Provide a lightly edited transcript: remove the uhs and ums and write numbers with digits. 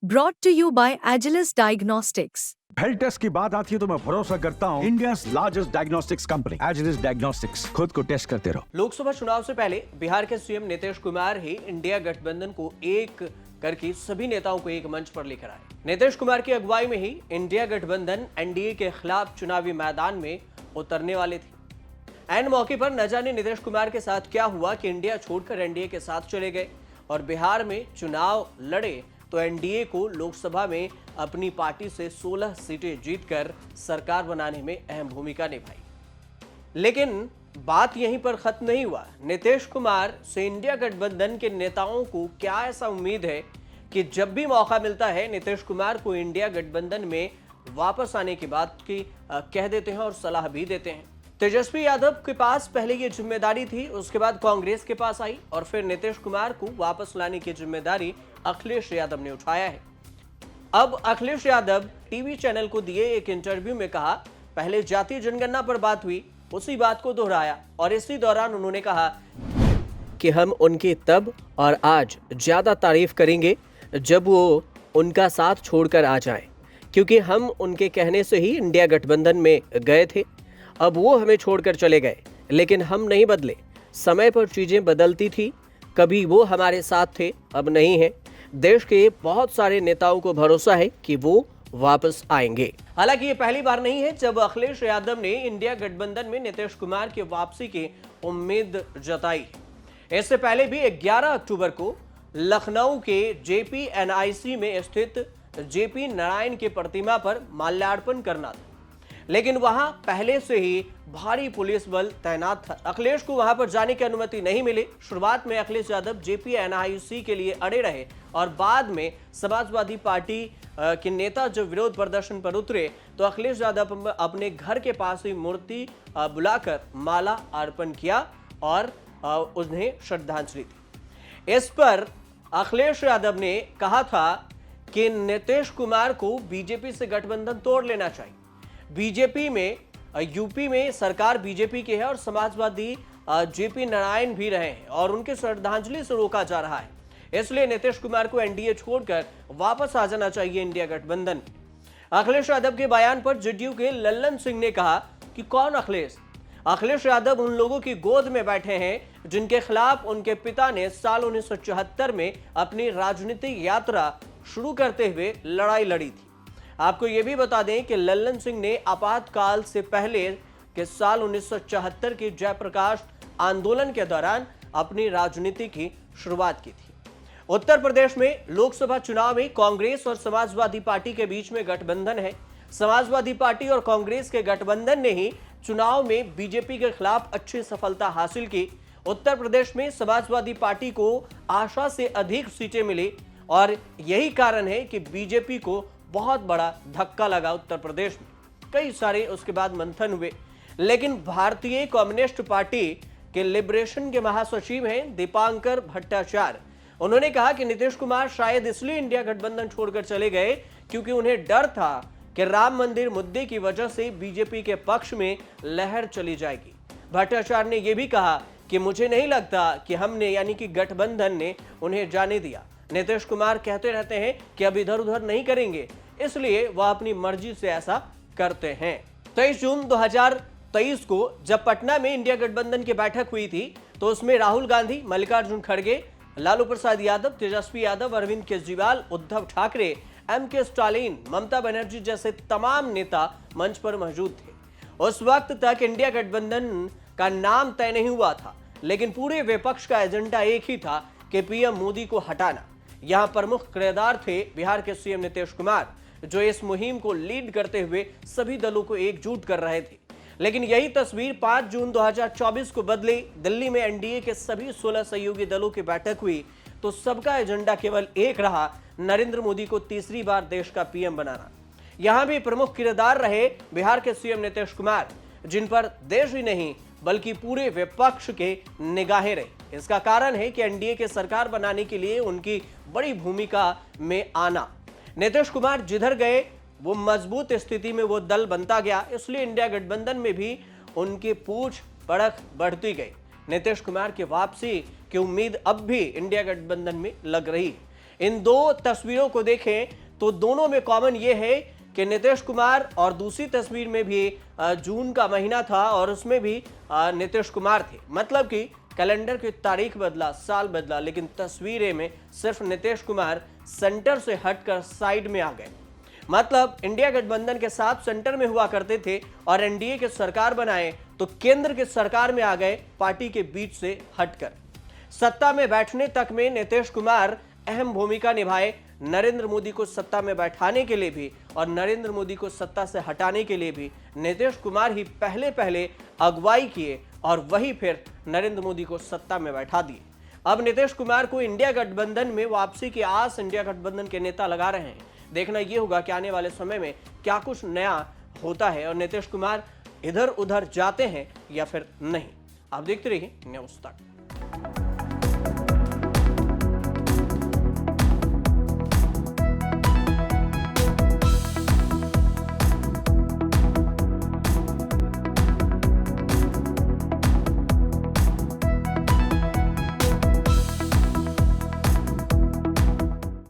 Brought to you by Agilus Diagnostics. Health test की बात आती है तो मैं भरोसा करता हूँ India largest diagnostics company Agilus diagnostics. खुद को टेस्ट करते रहो। लोकसभा चुनाव से पहले बिहार के सीएम नीतीश कुमार ही इंडिया गठबंधन को एक करके सभी नेताओं को एक मंच पर लेकर आए। नीतीश कुमार की अगुवाई में ही इंडिया गठबंधन एनडीए के खिलाफ चुनावी मैदान में उतरने वाले थे। ऐन मौके पर न जाने नीतीश कुमार के साथ क्या हुआ कि इंडिया छोड़कर एनडीए के साथ चले गए और बिहार में चुनाव लड़े तो एनडीए को लोकसभा में अपनी पार्टी से 16 सीटें जीतकर सरकार बनाने में अहम भूमिका निभाई। लेकिन बात यहीं पर खत्म नहीं हुआ। नीतीश कुमार से इंडिया गठबंधन के नेताओं को क्या ऐसा उम्मीद है कि जब भी मौका मिलता है नीतीश कुमार को इंडिया गठबंधन में वापस आने की बात की कह देते हैं और सलाह भी देते हैं। तेजस्वी यादव के पास पहले ये जिम्मेदारी थी, उसके बाद कांग्रेस के पास आई और फिर नीतीश कुमार को वापस लाने की जिम्मेदारी अखिलेश यादव ने उठाया है। अब अखिलेश यादव टीवी चैनल को दिए एक इंटरव्यू में कहा, पहले जातीय जनगणना पर बात हुई, उसी बात को दोहराया और इसी दौरान उन्होंने कहा कि हम उनकी तब और आज ज्यादा तारीफ करेंगे जब वो उनका साथ छोड़कर आ जाएं, क्योंकि हम उनके कहने से ही इंडिया गठबंधन में गए थे। अब वो हमें छोड़कर चले गए, लेकिन हम नहीं बदले। समय पर चीजें बदलती थी, कभी वो हमारे साथ थे, अब नहीं है। देश के बहुत सारे नेताओं को भरोसा है कि वो वापस आएंगे। हालांकि ये पहली बार नहीं है जब अखिलेश यादव ने इंडिया गठबंधन में नीतीश कुमार की वापसी की उम्मीद जताई। इससे पहले भी 11 अक्टूबर को लखनऊ के JPNIC में स्थित JP नारायण की प्रतिमा पर माल्यार्पण करना था, लेकिन वहां पहले से ही भारी पुलिस बल तैनात था। अखिलेश को वहां पर जाने की अनुमति नहीं मिली। शुरुआत में अखिलेश यादव JPNIC के लिए अड़े रहे और बाद में समाजवादी पार्टी के नेता जब विरोध प्रदर्शन पर उतरे तो अखिलेश यादव अपने घर के पास ही मूर्ति बुलाकर माला अर्पण किया और उन्हें श्रद्धांजलि दी। इस पर अखिलेश यादव ने कहा था कि नीतीश कुमार को बीजेपी से गठबंधन तोड़ लेना चाहिए। बीजेपी में यूपी में सरकार बीजेपी की है और समाजवादी JP नारायण भी रहे हैं और उनके श्रद्धांजलि से रोका जा रहा है। इसलिए नीतीश कुमार को एनडीए छोड़कर वापस आ जाना चाहिए इंडिया गठबंधन। अखिलेश यादव के बयान पर जदयू के लल्लन सिंह ने कहा कि कौन अखिलेश? अखिलेश यादव उन लोगों की गोद में बैठे हैं जिनके खिलाफ उनके पिता ने साल 1974 में अपनी राजनीतिक यात्रा शुरू करते हुए लड़ाई लड़ी थी। आपको यह भी बता दें कि लल्लन सिंह ने आपातकाल से पहले के साल 1974 के जयप्रकाश आंदोलन के दौरान अपनी राजनीति की शुरुआत की थी। उत्तर प्रदेश में लोकसभा चुनाव में कांग्रेस और समाजवादी पार्टी के बीच में गठबंधन है। समाजवादी पार्टी और कांग्रेस के गठबंधन ने ही चुनाव में बीजेपी के खिलाफ अच्छी सफलता हासिल की। उत्तर प्रदेश में समाजवादी पार्टी को आशा से अधिक सीटें मिली और यही कारण है कि बीजेपी को बहुत बड़ा धक्का लगा। उत्तर प्रदेश में कई सारे उसके बाद मंथन हुए, लेकिन भारतीय कम्युनिस्ट पार्टी के लिबरेशन के महासचिव हैं दीपांकर भट्टाचार्य। उन्होंने कहा कि नीतीश कुमार शायद इसलिए इंडिया गठबंधन छोड़कर चले गए क्योंकि उन्हें डर था कि राम मंदिर मुद्दे की वजह से बीजेपी के पक्ष में लहर चली जाएगी। भट्टाचार्य ने यह भी कहा कि मुझे नहीं लगता कि हमने यानी कि गठबंधन ने उन्हें जाने दिया। नीतीश कुमार कहते रहते हैं कि अब इधर उधर नहीं करेंगे, इसलिए वह अपनी मर्जी से ऐसा करते हैं। 23 जून 2023 को जब पटना में इंडिया गठबंधन की बैठक हुई थी तो उसमें राहुल गांधी, मल्लिकार्जुन खड़गे, लालू प्रसाद यादव, तेजस्वी यादव, अरविंद केजरीवाल, उद्धव ठाकरे, MK स्टालिन, ममता बनर्जी जैसे तमाम नेता मंच पर मौजूद थे। उस वक्त तक इंडिया गठबंधन का नाम तय नहीं हुआ था, लेकिन पूरे विपक्ष का एजेंडा एक ही था कि PM मोदी को हटाना। यहां प्रमुख किरदार थे बिहार के सीएम नीतीश कुमार, जो इस मुहिम को लीड करते हुए सभी दलों को एकजुट कर रहे थे। लेकिन यही तस्वीर 5 जून 2024 को बदली। दिल्ली में एनडीए के सभी 16 सहयोगी दलों की बैठक हुई तो सबका एजेंडा केवल एक रहा, नरेंद्र मोदी को तीसरी बार देश का PM बनाना। यहां भी प्रमुख किरदार रहे बिहार के सीएम नीतीश कुमार, जिन पर देश ही नहीं बल्कि पूरे विपक्ष के निगाहें रही। इसका कारण है कि एनडीए के सरकार बनाने के लिए उनकी बड़ी भूमिका में आना। नीतीश कुमार जिधर गए वो मजबूत स्थिति में वो दल बनता गया, इसलिए इंडिया गठबंधन में भी उनकी पूछ पड़क बढ़ती गई। नीतीश कुमार की वापसी की उम्मीद अब भी इंडिया गठबंधन में लग रही है। इन दो तस्वीरों को देखें तो दोनों में कॉमन ये है कि नीतीश कुमार, और दूसरी तस्वीर में भी जून का महीना था और उसमें भी नीतीश कुमार थे। मतलब कि कैलेंडर की तारीख बदला, साल बदला, लेकिन तस्वीरें में सिर्फ नीतीश कुमार सेंटर से हटकर साइड में आ गए। मतलब इंडिया गठबंधन के साथ सेंटर में हुआ करते थे और एनडीए की सरकार बनाए तो केंद्र की सरकार में आ गए, पार्टी के बीच से हटकर। सत्ता में बैठने तक में नीतीश कुमार अहम भूमिका निभाए, नरेंद्र मोदी को सत्ता में बैठाने के लिए भी और नरेंद्र मोदी को सत्ता से हटाने के लिए भी नीतीश कुमार ही पहले अगुवाई किए और वही फिर नरेंद्र मोदी को सत्ता में बैठा दिए। अब नीतीश कुमार को इंडिया गठबंधन में वापसी की आस इंडिया गठबंधन के नेता लगा रहे हैं। देखना यह होगा कि आने वाले समय में क्या कुछ नया होता है और नीतीश कुमार इधर उधर जाते हैं या फिर नहीं। आप देखते रहिए न्यूज़ तक।